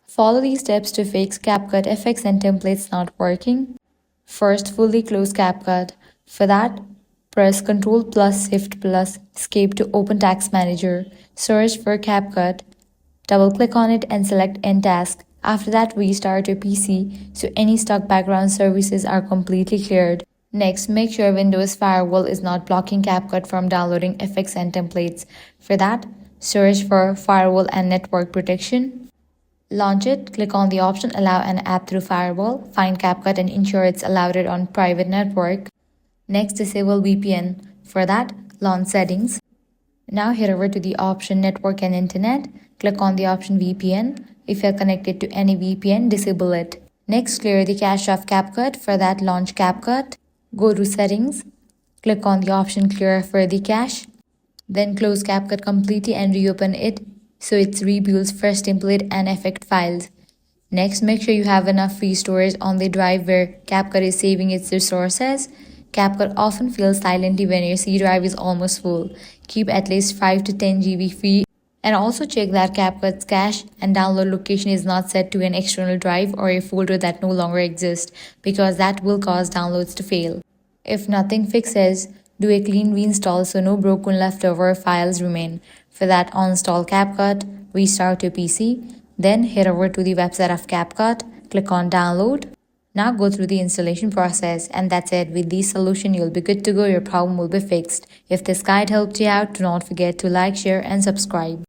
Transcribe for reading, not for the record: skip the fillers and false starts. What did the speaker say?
Follow these steps to fix CapCut effects and templates not working. First, fully close CapCut. For that, press Ctrl plus Shift plus Escape to open Task Manager. Search for CapCut. Double-click on it and select End Task. After that, restart your PC so any stuck background services are completely cleared. Next, make sure Windows Firewall is not blocking CapCut from downloading effects and templates. For that, search for Firewall and Network Protection. Launch it, click on the option Allow an app through Firewall, find CapCut and ensure it's allowed it on private network. Next, disable VPN. For that, launch Settings. Now head over to the option Network and Internet. Click on the option VPN. If you're connected to any VPN, disable it. Next, clear the cache of CapCut. For that, launch CapCut. Go to Settings. Click on the option Clear for the cache. Then close CapCut completely and reopen it so it rebuilds fresh template and effect files. Next, make sure you have enough free storage on the drive where CapCut is saving its resources. CapCut often fails silently when your C drive is almost full. Keep at least 5 to 10 GB free. And also check that CapCut's cache and download location is not set to an external drive or a folder that no longer exists, because that will cause downloads to fail. If nothing fixes, do a clean reinstall so no broken leftover files remain. For that, uninstall CapCut, restart your PC, then head over to the website of CapCut, click on Download. Now go through the installation process, and that's it. With this solution, you'll be good to go. Your problem will be fixed. If this guide helped you out, do not forget to like, share, and subscribe.